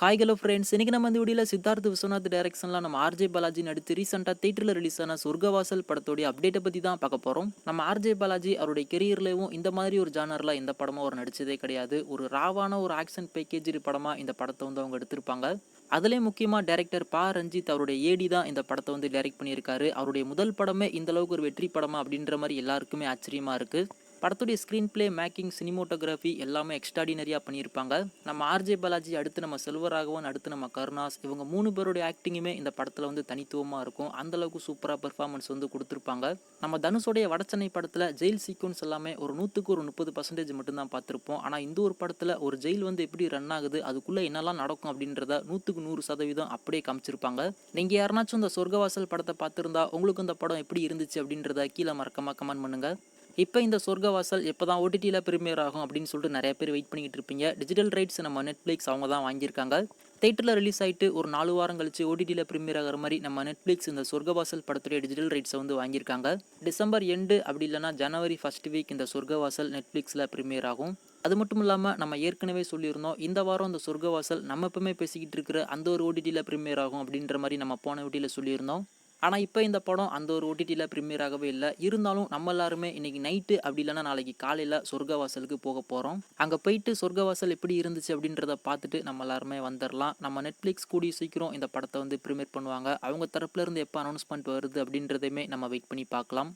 Hi hello friends, இன்னைக்கு நம்ம இந்த வீடியோவில் சித்தார்த் விஸ்வநாத் டைரக்ஷனில் நம்ம ஆர்ஜே பாலாஜி நடித்து ரீசெண்டாக தேட்டரில் ரிலீஸ் ஆன சொர்க்கவாசல் படத்தோடைய அப்டேட்டை பற்றி தான் பார்க்க போகிறோம். நம்ம ஆர்ஜே பாலாஜி அவருடைய கெரியர்லேயும் இந்த மாதிரி ஒரு ஜானரில் எந்த படமும் அவர் நடித்ததே கிடையாது. ஒரு ராவான ஒரு ஆக்ஷன் பேக்கேஜ் படமாக இந்த படத்தை வந்து அவங்க எடுத்திருப்பாங்க. அதுலேயும் முக்கியமாக டைரக்டர் பா ரஞ்சித் அவருடைய ஏடி தான் இந்த படத்தை வந்து டைரக்ட் பண்ணியிருக்காரு. அவருடைய முதல் படமே இந்த அளவுக்கு ஒரு வெற்றி படமா அப்படின்ற மாதிரி எல்லாருக்குமே ஆச்சரியமாக இருக்குது. படத்துடைய ஸ்க்ரீன் பிளே, மேக்கிங், சினிமோட்டோகிராஃபி எல்லாமே எக்ஸ்ட்ராடினரியாக பண்ணியிருப்பாங்க. நம்ம ஆர்ஜே பாலாஜி, அடுத்து நம்ம செல்வராகவன், அடுத்து நம்ம கருணாஸ், இவங்க 3 பேருடைய ஆக்டிங்குமே இந்த படத்தில் வந்து தனித்துவமாக இருக்கும். அந்தளவுக்கு சூப்பராக பெர்ஃபார்மன்ஸ் வந்து கொடுத்துருப்பாங்க. நம்ம தனுஷோடைய வடச்சென்னை படத்தில் ஜெயில் சீக்வன்ஸ் எல்லாமே ஒரு 100க்கு ஒரு 30% மட்டும்தான் பார்த்துருப்போம். ஆனால் இந்த ஒரு படத்தில் ஒரு ஜெயில் வந்து எப்படி ரன் ஆகுது, அதுக்குள்ளே என்னெல்லாம் நடக்கும் அப்படின்றத 100க்கு 100% அப்படியே காமிச்சிருப்பாங்க. நீங்கள் யாருனாச்சும் இந்த சொர்க்கவாசல் படத்தை பார்த்துருந்தா உங்களுக்கு இந்த படம் எப்படி இருந்துச்சு அப்படின்றத கீழே மறக்காம கமெண்ட் பண்ணுங்கள். இப்போ இந்த சொர்க்கவாசல் எப்போ தான் ஓடிடியில் ப்ரீமியர் ஆகும் அப்படின்னு சொல்லிட்டு நிறைய பேர் வெயிட் பண்ணிக்கிட்டு இருப்பீங்க. டிஜிட்டல் ரைட்ஸ் நம்ம நெட்ஃப்ளிக்ஸ் அவங்க தான் வாங்கியிருக்காங்க. தேட்டரில் ரிலீஸ் ஆகிட்டு ஒரு 4 வாரம் கழிச்சு ஓடிடியில் ப்ரீமியர் ஆகிற மாதிரி நம்ம நெட்ஃப்ளிக்ஸ் இந்த சொர்க்கவாசல் படத்துடைய டிஜிட்டல் ரைட்ஸை வந்து வாங்கியிருக்காங்க. டிசம்பர் எண்டு அப்படி இல்லைனா ஜனவரி ஃபர்ஸ்ட் வீக் இந்த சொர்க்கவாசல் நெட்ஃப்ளிக்ஸில் ப்ரீமியர் ஆகும். அது மட்டும் இல்லாமல் நம்ம ஏற்கனவே சொல்லியிருந்தோம், இந்த வாரம் இந்த சொர்க்கவாசல் நம்ம எப்பவுமே பேசிக்கிட்டு இருக்கிற அந்த ஒரு ஓடிடியில் ப்ரீமியர் ஆகும் அப்படின்ற மாதிரி நம்ம போன வீடியோவில் சொல்லியிருந்தோம். ஆனால் இப்போ இந்த படம் அந்த ஒரு ஓடிடியில் ப்ரீமியர் ஆகவே இல்லை. இருந்தாலும் நம்ம எல்லாருமே இன்றைக்கி நைட்டு அப்படி இல்லைனா நாளைக்கு காலையில் சொர்க்கவாசலுக்கு போக போகிறோம். அங்கே போயிட்டு சொர்க்கவாசல் எப்படி இருந்துச்சு அப்படின்றத பார்த்துட்டு நம்ம எல்லாருமே வந்துடலாம். நம்ம நெட்ஃப்ளிக்ஸ் கூடிய சீக்கிரம் இந்த படத்தை வந்து ப்ரீமியர் பண்ணுவாங்க. அவங்க தரப்புலேருந்து எப்போ அனௌன்ஸ்மெண்ட் வருது அப்படின்றதையுமே நம்ம வெயிட் பண்ணி பார்க்கலாம்.